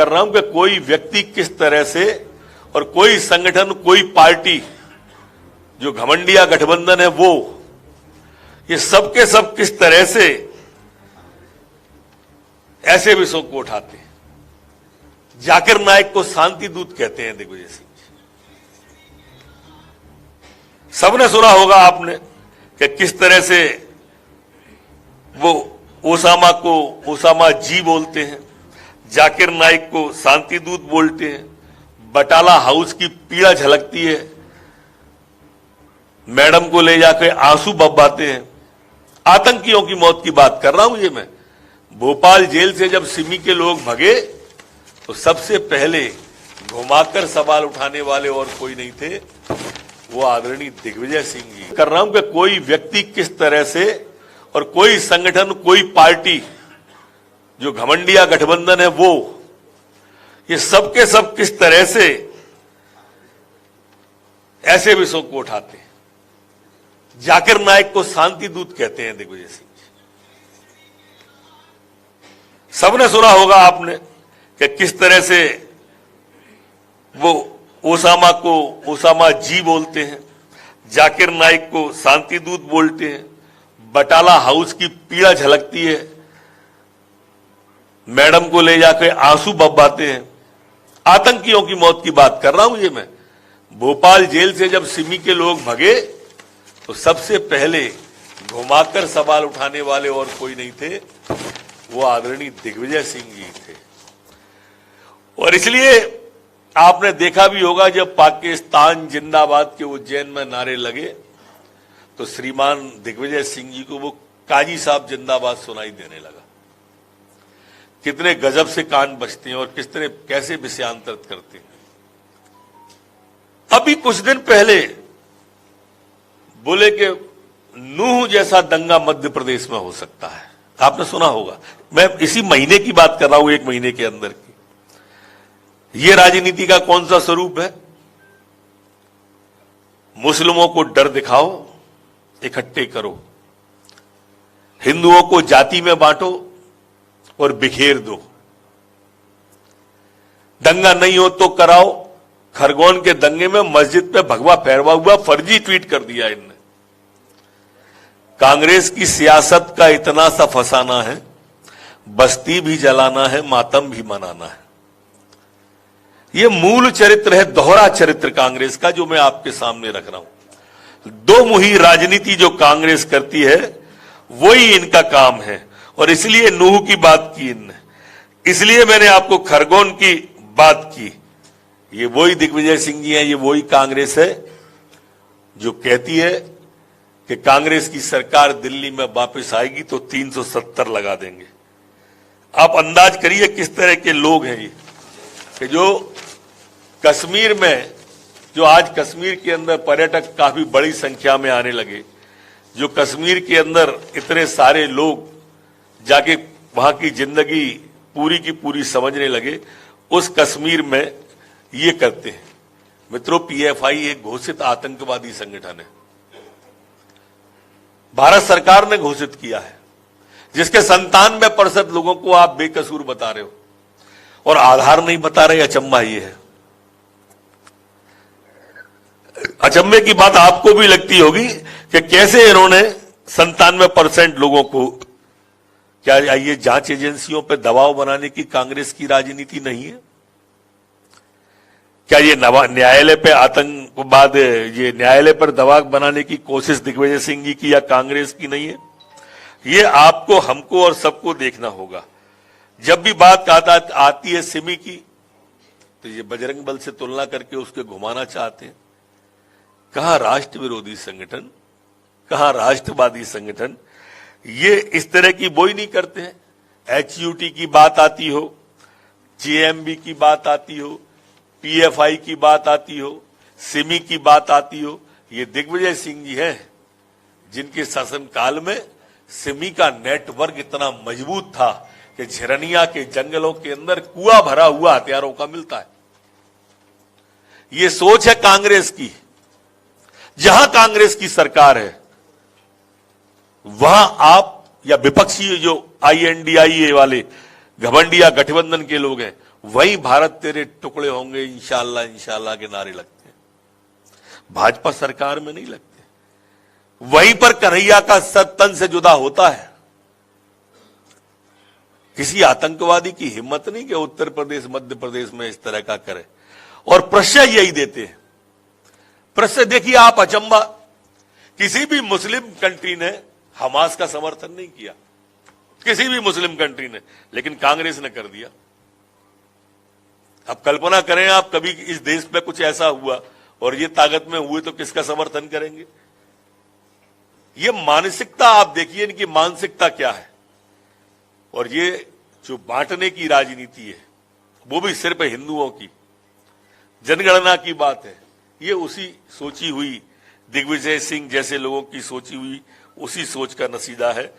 कर रहा हूं कि कोई व्यक्ति किस तरह से और कोई संगठन, कोई पार्टी जो घमंडिया गठबंधन है वो, ये सब के सब किस तरह से ऐसे विषयों को उठाते हैं। जाकिर नाइक को शांति दूत कहते हैं दिग्विजय सिंह जी। सबने सुना होगा आपने कि किस तरह से वो ओसामा को ओसामा जी बोलते हैं, जाकिर नाइक को शांति दूत बोलते हैं, बटाला हाउस की पीड़ा झलकती है, मैडम को ले जाकर आंसू बब्बाते हैं। आतंकियों की मौत की बात कर रहा हूं ये मैं। भोपाल जेल से जब सिमी के लोग भगे तो सबसे पहले घुमाकर सवाल उठाने वाले और कोई नहीं थे, वो आदरणीय दिग्विजय सिंह जी। कर रहा हूं कि कोई व्यक्ति किस तरह से और कोई संगठन, कोई पार्टी जो घमंडिया गठबंधन है वो, ये सब के सब किस तरह से ऐसे विषयों को उठाते हैं। जाकिर नाइक को शांति दूत कहते हैं दिग्विजय सिंह जी। सबने सुना होगा आपने कि किस तरह से वो ओसामा को ओसामा जी बोलते हैं, जाकिर नाइक को शांति दूत बोलते हैं, बटाला हाउस की पीड़ा झलकती है, मैडम को ले जाकर आंसू बब्बाते हैं। आतंकियों की मौत की बात कर रहा हूं ये मैं। भोपाल जेल से जब सिमी के लोग भगे तो सबसे पहले घुमाकर सवाल उठाने वाले और कोई नहीं थे, वो आदरणीय दिग्विजय सिंह जी थे। और इसलिए आपने देखा भी होगा जब पाकिस्तान जिंदाबाद के उज्जैन में नारे लगे तो श्रीमान दिग्विजय सिंह जी को वो काजी साहब जिंदाबाद सुनाई देने लगा। कितने गजब से कान बजते हैं और किस तरह कैसे विषयांतरित करते हैं। अभी कुछ दिन पहले बोले कि नूह जैसा दंगा मध्य प्रदेश में हो सकता है, आपने सुना होगा। मैं इसी महीने की बात कर रहा हूं, एक महीने के अंदर की। ये राजनीति का कौन सा स्वरूप है? मुस्लिमों को डर दिखाओ, इकट्ठे करो, हिंदुओं को जाति में बांटो और बिखेर दो। दंगा नहीं हो तो कराओ। खरगोन के दंगे में मस्जिद पे भगवा फहरवा हुआ फर्जी ट्वीट कर दिया इनने। कांग्रेस की सियासत का इतना सा फसाना है, बस्ती भी जलाना है, मातम भी मनाना है। ये मूल चरित्र है, दोहरा चरित्र कांग्रेस का, जो मैं आपके सामने रख रहा हूं। दो मुही राजनीति जो कांग्रेस करती है वही इनका काम है। और इसलिए नूह की बात की इनने, इसलिए मैंने आपको खरगोन की बात की। ये वही दिग्विजय सिंह जी हैं, ये वही कांग्रेस है जो कहती है कि कांग्रेस की सरकार दिल्ली में वापस आएगी तो 370 लगा देंगे। आप अंदाज करिए किस तरह के लोग हैं ये, कि जो कश्मीर में, जो आज कश्मीर के अंदर पर्यटक काफी बड़ी संख्या में आने लगे, जो कश्मीर के अंदर इतने सारे लोग जाके वहां की जिंदगी पूरी की पूरी समझने लगे, उस कश्मीर में ये करते हैं। मित्रों, पीएफआई एक घोषित आतंकवादी संगठन है, भारत सरकार ने घोषित किया है, जिसके 97% लोगों को आप बेकसूर बता रहे हो और आधार नहीं बता रहे। अचंभा ये है, अचंभे की बात आपको भी लगती होगी कि कैसे इन्होंने 97% लोगों को, क्या ये जांच एजेंसियों पर दबाव बनाने की कांग्रेस की राजनीति नहीं है? क्या ये न्यायालय पे आतंकवाद, ये न्यायालय पर दबाव बनाने की कोशिश दिग्विजय सिंह जी की या कांग्रेस की नहीं है? ये आपको, हमको और सबको देखना होगा। जब भी बात आती है सिमी की तो ये बजरंग बल से तुलना करके उसके घुमाना चाहते हैं। कहां राष्ट्र विरोधी संगठन, कहां राष्ट्रवादी संगठन, ये इस तरह की वो ही नहीं करते हैं। HUT की बात आती हो, JMB की बात आती हो, PFI की बात आती हो, सिमी की बात आती हो, ये दिग्विजय सिंह जी हैं जिनके शासनकाल में सिमी का नेटवर्क इतना मजबूत था कि झरनिया के जंगलों के अंदर कुआं भरा हुआ हथियारों का मिलता है। ये सोच है कांग्रेस की। जहां कांग्रेस की सरकार है वहां आप या विपक्षी जो INDIA वाले घमंडिया गठबंधन के लोग हैं वही भारत तेरे टुकड़े होंगे इंशाल्लाह इंशाल्लाह के नारे लगते हैं, भाजपा सरकार में नहीं लगते। वहीं पर कन्हैया का सर तन से जुदा होता है। किसी आतंकवादी की हिम्मत नहीं कि उत्तर प्रदेश मध्य प्रदेश में इस तरह का करे, और प्रश्रय यही देते हैं। प्रश्रय देखिए आप, अचंबा, किसी भी मुस्लिम कंट्री ने हमास का समर्थन नहीं किया, किसी भी मुस्लिम कंट्री ने, लेकिन कांग्रेस ने कर दिया। अब कल्पना करें आप, कभी इस देश में कुछ ऐसा हुआ और ये ताकत में हुए तो किसका समर्थन करेंगे? ये मानसिकता आप देखिए, इनकी मानसिकता क्या है। और ये जो बांटने की राजनीति है, वो भी सिर्फ हिंदुओं की, जनगणना की बात है, ये उसी सोची हुई दिग्विजय सिंह जैसे लोगों की सोची हुई उसी सोच का नतीजा है।